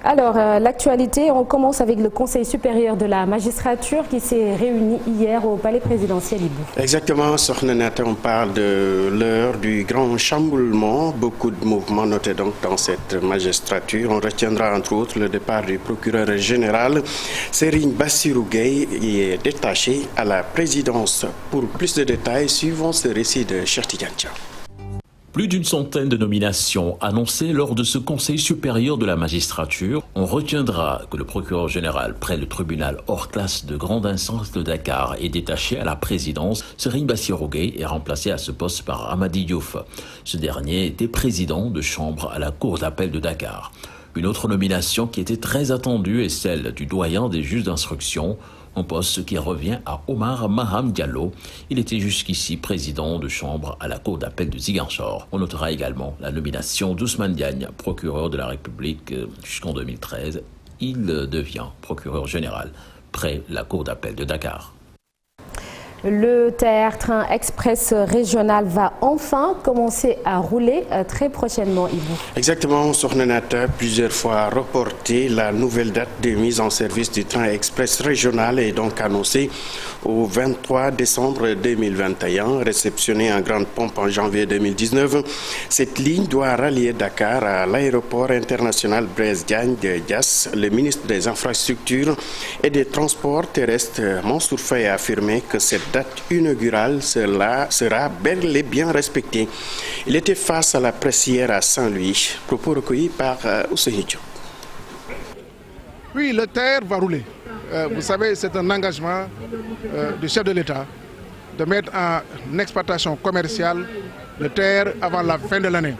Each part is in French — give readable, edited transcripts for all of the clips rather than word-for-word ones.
Alors, l'actualité, on commence avec le Conseil supérieur de la magistrature qui s'est réuni hier au palais présidentiel Ibou. Exactement, Sornenata, on parle de l'heure du grand chamboulement. Beaucoup de mouvements notés donc dans cette magistrature. On retiendra entre autres le départ du procureur général. Serigne Bassirou Gueye est détaché à la présidence. Pour plus de détails, suivons ce récit de Cheikh Tidiane Dia. Plus d'une centaine de nominations annoncées lors de ce Conseil supérieur de la magistrature. On retiendra que le procureur général près le tribunal hors classe de grande instance de Dakar est détaché à la présidence. Serigne Bassirou Gueye est remplacé à ce poste par Amady Diouf. Ce dernier était président de chambre à la cour d'appel de Dakar. Une autre nomination qui était très attendue est celle du doyen des juges d'instruction, un poste qui revient à Omar Maham Diallo. Il était jusqu'ici président de chambre à la cour d'appel de Ziguinchor. On notera également la nomination d'Ousmane Diagne, procureur de la République jusqu'en 2013. Il devient procureur général près la cour d'appel de Dakar. Le TER Train Express régional va enfin commencer à rouler très prochainement, Ibou. Exactement, Sornenata, plusieurs fois reporté. La nouvelle date de mise en service du Train Express régional est donc annoncée au 23 décembre 2021, réceptionnée en grande pompe en janvier 2019. Cette ligne doit rallier Dakar à l'aéroport international Blaise Diagne de Diass. Le ministre des Infrastructures et des Transports terrestres, Mansour Faye, a affirmé que cette date inaugurale sera bel et bien respectée. Il était face à la presse hier à Saint-Louis. Propos recueillis par Ousseyni Diop. Oui, le TER va rouler. Vous savez, c'est un engagement du chef de l'État de mettre en exploitation commerciale le TER avant la fin de l'année.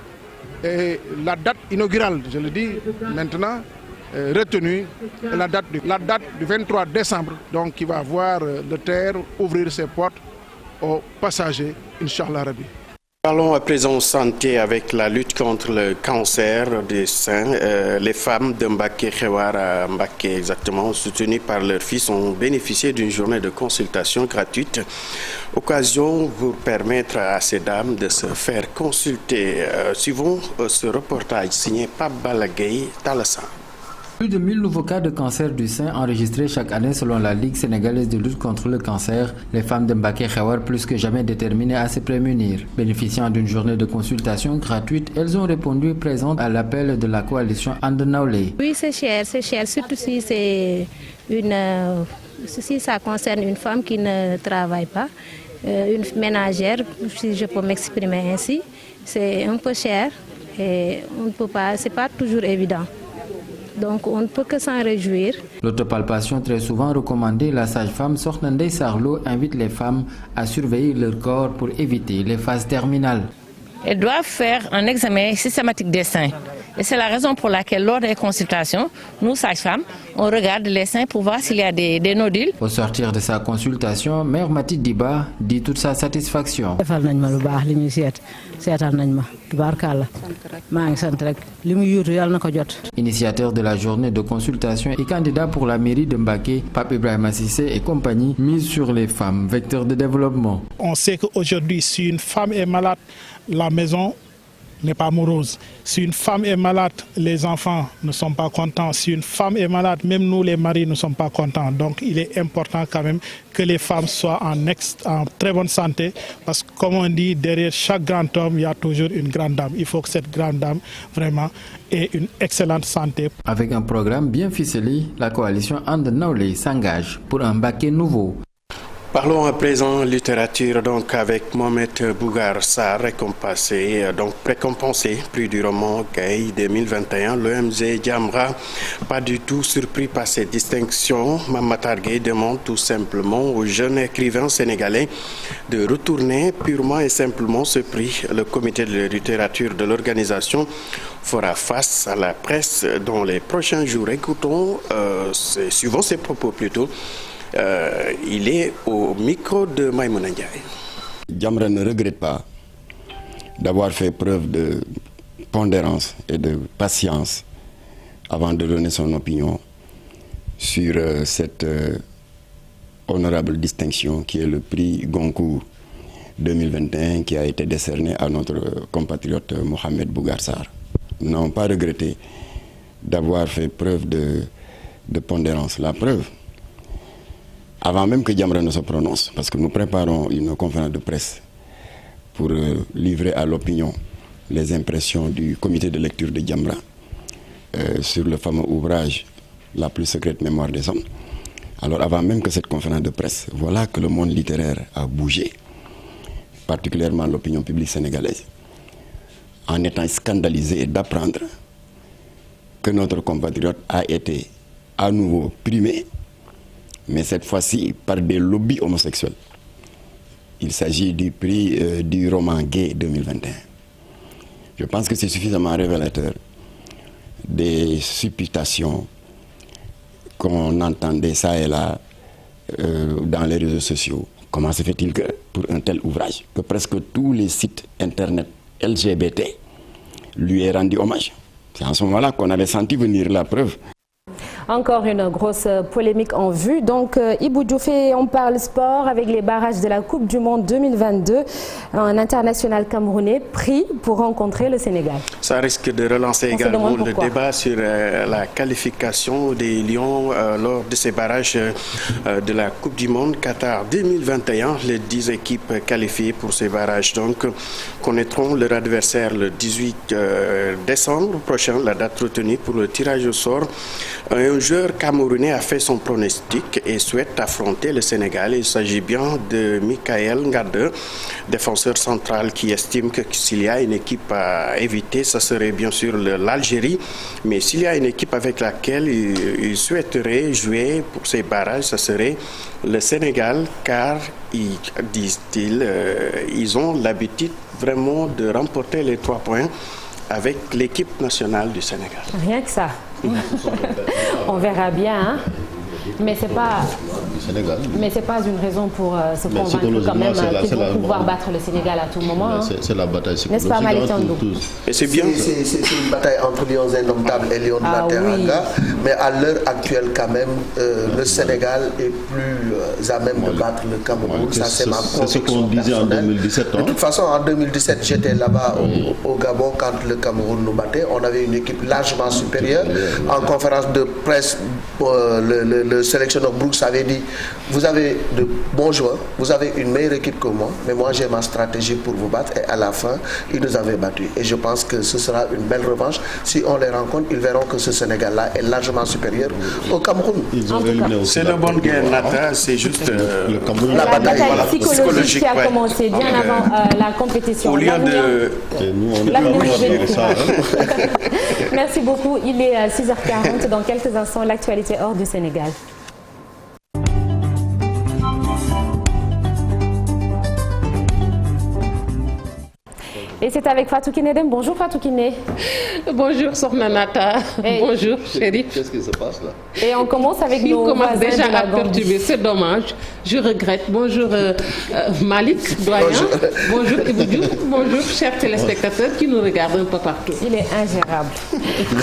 Et la date inaugurale, je le dis maintenant, retenue, la date du 23 décembre, donc qui va voir le TER ouvrir ses portes aux passagers, Inch'Allah Rabbi. Parlons à présent santé avec la lutte contre le cancer des seins. Les femmes de Mbaké Khewar à Mbaké, exactement, soutenues par leur fils, ont bénéficié d'une journée de consultation gratuite. Occasion pour permettre à ces dames de se faire consulter. Suivons ce reportage signé par Balagay Talassan. Plus de 1000 nouveaux cas de cancer du sein enregistrés chaque année selon la Ligue sénégalaise de lutte contre le cancer. Les femmes de Mbaké Khewar plus que jamais déterminées à se prémunir. Bénéficiant d'une journée de consultation gratuite, elles ont répondu présentes à l'appel de la coalition And Nawlé. Oui, c'est cher, surtout si ça concerne une femme qui ne travaille pas, une ménagère, si je peux m'exprimer ainsi. C'est un peu cher et on ne peut pas, c'est pas toujours évident. Donc on ne peut que s'en réjouir. L'autopalpation très souvent recommandée, la sage-femme Sornendey Sarlo invite les femmes à surveiller leur corps pour éviter les phases terminales. Elles doivent faire un examen systématique des seins. Et c'est la raison pour laquelle lors des consultations, nous sages-femmes, on regarde les seins pour voir s'il y a des nodules. Au sortir de sa consultation, Mère Mathilde Diba dit toute sa satisfaction. Initiateur de la journée de consultation et candidat pour la mairie de Mbaké, Pape Ibrahima Sissé et compagnie mise sur les femmes, vecteurs de développement. On sait qu'aujourd'hui, si une femme est malade, la maison n'est pas morose. Si une femme est malade, les enfants ne sont pas contents. Si une femme est malade, même nous les maris ne sommes pas contents. Donc il est important quand même que les femmes soient en très bonne santé, parce que comme on dit, derrière chaque grand homme, il y a toujours une grande dame. Il faut que cette grande dame vraiment ait une excellente santé. Avec un programme bien ficelé, la coalition And Nawlé s'engage pour un Mbaké nouveau. Parlons à présent littérature donc avec Mohamed Bougar Sarr, récompensé prix du roman Gaye 2021. L'OMG Jamra, pas du tout surpris par cette distinction. Mamatar Gueye demande tout simplement aux jeunes écrivains sénégalais de retourner purement et simplement ce prix. Le comité de littérature de l'organisation fera face à la presse dans les prochains jours. Écoutons, suivant ses propos plutôt. Il est au micro de Maïmouna Ndiaye. Jamra ne regrette pas d'avoir fait preuve de pondérance et de patience avant de donner son opinion sur cette honorable distinction qui est le prix Goncourt 2021 qui a été décerné à notre compatriote Mohamed Bougar Sarr. Nous n'avons pas regretté d'avoir fait preuve de pondérance. La preuve, avant même que Jamra ne se prononce, parce que nous préparons une conférence de presse pour livrer à l'opinion les impressions du comité de lecture de Jamra sur le fameux ouvrage « La plus secrète mémoire des hommes ». Alors avant même que cette conférence de presse, voilà que le monde littéraire a bougé, particulièrement l'opinion publique sénégalaise, en étant scandalisé et d'apprendre que notre compatriote a été à nouveau primé, mais cette fois-ci par des lobbies homosexuels. Il s'agit du prix du roman gay 2021. Je pense que c'est suffisamment révélateur des supputations qu'on entendait ça et là dans les réseaux sociaux. Comment se fait-il que, pour un tel ouvrage, que presque tous les sites internet LGBT lui aient rendu hommage? C'est en ce moment-là qu'on avait senti venir la preuve. Encore une grosse polémique en vue. Donc, Ibou Dioufé, on parle sport avec les barrages de la Coupe du Monde 2022. Un international camerounais pris pour rencontrer le Sénégal. Ça risque de relancer également le débat sur la qualification des Lions lors de ces barrages de la Coupe du Monde Qatar 2021. Les 10 équipes qualifiées pour ces barrages donc connaîtront leur adversaire le 18 décembre prochain, la date retenue pour le tirage au sort. Un joueur camerounais a fait son pronostic et souhaite affronter le Sénégal. Il s'agit bien de Michael Ngade, défenseur central, qui estime que s'il y a une équipe à éviter, ça serait bien sûr l'Algérie. Mais s'il y a une équipe avec laquelle il souhaiterait jouer pour ces barrages, ça serait le Sénégal, car, disent-ils, ils ont l'habitude vraiment de remporter les 3 points avec l'équipe nationale du Sénégal. Rien que ça. On verra bien, hein? Mais c'est pas une raison pour se convaincre quand même qu'ils vont pouvoir battre le Sénégal à tout moment. Hein? C'est la bataille psychologique. N'est-ce pas, Malick Thiandoum? C'est bien. C'est une bataille entre Lions indomptables et Lions de la Teranga. Oui. Mais à l'heure actuelle, quand même, le Sénégal est plus à même de battre le Cameroun. Ouais, ça, c'est ma conviction. C'est ce qu'on disait en 2017. De toute façon, en 2017, j'étais là-bas au Gabon quand le Cameroun nous battait. On avait une équipe largement supérieure. En conférence de presse, le sélectionneur Brooks avait dit: vous avez de bons joueurs, vous avez une meilleure équipe que moi, mais moi j'ai ma stratégie pour vous battre. Et à la fin, ils nous avaient battus. Et je pense que ce sera une belle revanche. Si on les rencontre, ils verront que ce Sénégal-là est largement supérieur au Cameroun. C'est la bonne guerre, Nata. C'est juste la bataille psychologique qui a commencé bien avant la compétition. Au lieu de... Merci beaucoup. Il est 6h40. Dans quelques instants, l'actualité hors du Sénégal. Et c'est avec Fatou Kiné Deme. Bonjour Fatou Kiné. Bonjour Sokhna Nata. Bonjour chérie. Qu'est-ce qui se passe là? Et on commence avec nos voisins déjà de la à perturber. C'est dommage. Je regrette. Bonjour Malick, doyen. Bonjour Ibou Diouf. Bonjour chers téléspectateurs qui nous regardent un peu partout. Il est ingérable.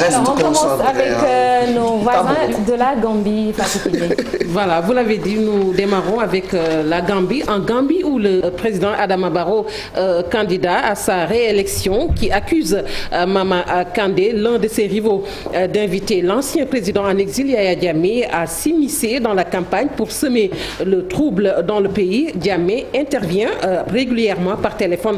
Alors on commence avec nos voisins de la Gambie, Fatou Kiné. Voilà, vous l'avez dit, nous démarrons avec la Gambie. En Gambie où le président Adama Barrow, candidat à sa réélection, qui accuse Mama Kandé, l'un de ses rivaux, d'inviter l'ancien président en exil Yaya Jammeh à s'immiscer dans la campagne pour semer le trouble dans le pays. Jammeh intervient régulièrement par téléphone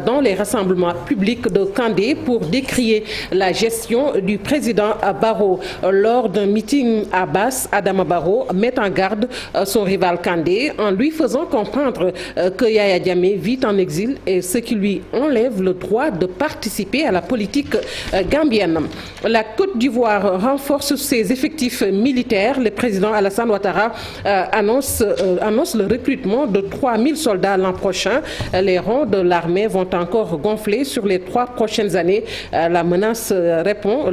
dans les rassemblements publics de Kandé pour décrier la gestion du président Barrow. Lors d'un meeting à Basse, Adama Barrow met en garde son rival Kandé en lui faisant comprendre que Yaya Jammeh vit en exil et ce qui lui enlève le droit de participer à la politique gambienne. La Côte d'Ivoire renforce ses effectifs militaires. Le président Alassane Ouattara annonce le recrutement de 3000 soldats l'an prochain. Les rangs de l'armée vont encore gonfler sur les 3 prochaines années. La menace répond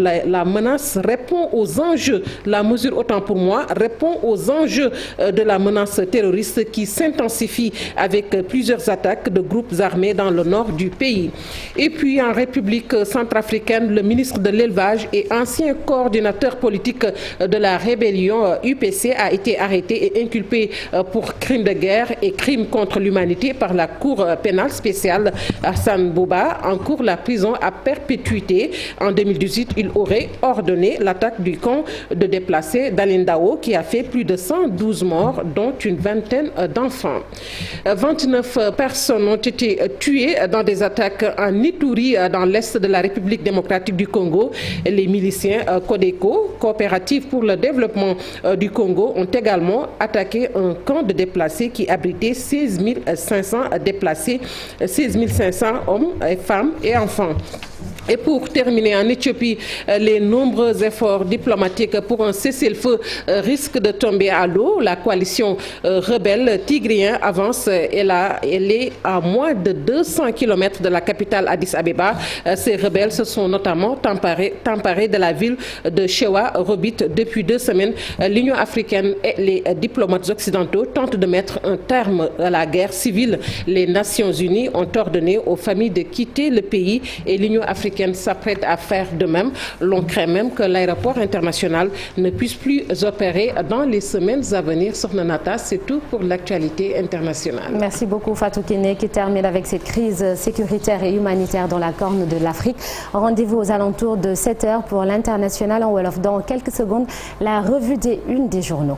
aux enjeux. La mesure, autant pour moi, répond aux enjeux de la menace terroriste qui s'intensifie avec plusieurs attaques de groupes armés dans le nord du pays. pays. Et puis en République centrafricaine, le ministre de l'élevage et ancien coordinateur politique de la rébellion UPC a été arrêté et inculpé pour crime de guerre et crime contre l'humanité par la Cour pénale spéciale. Hassan Bouba encourt la prison à perpétuité. En 2018, il aurait ordonné l'attaque du camp de déplacés d'Alindao qui a fait plus de 112 morts, dont une vingtaine d'enfants. 29 personnes ont été tuées dans des attaques en Ituri, dans l'est de la République démocratique du Congo. Les miliciens Codeco, coopérative pour le développement du Congo, ont également attaqué un camp de déplacés qui abritait 16 500 déplacés, 16 500 hommes, femmes et enfants. Et pour terminer, en Éthiopie, les nombreux efforts diplomatiques pour un cessez-le-feu risquent de tomber à l'eau. La coalition rebelle tigrien avance. Elle est à moins de 200 km de la capitale Addis Abeba. Ces rebelles se sont notamment emparés de la ville de Shewa Robit depuis 2 semaines. L'Union africaine et les diplomates occidentaux tentent de mettre un terme à la guerre civile. Les Nations unies ont ordonné aux familles de quitter le pays et l'Union africaine s'apprête à faire de même. L'on craint même que l'aéroport international ne puisse plus opérer dans les semaines à venir. Sornanata, c'est tout pour l'actualité internationale. Merci beaucoup Fatou Kiné qui termine avec cette crise sécuritaire et humanitaire dans la corne de l'Afrique. Rendez-vous aux alentours de 7h pour l'international en Wolof. Dans quelques secondes, la revue des unes des journaux.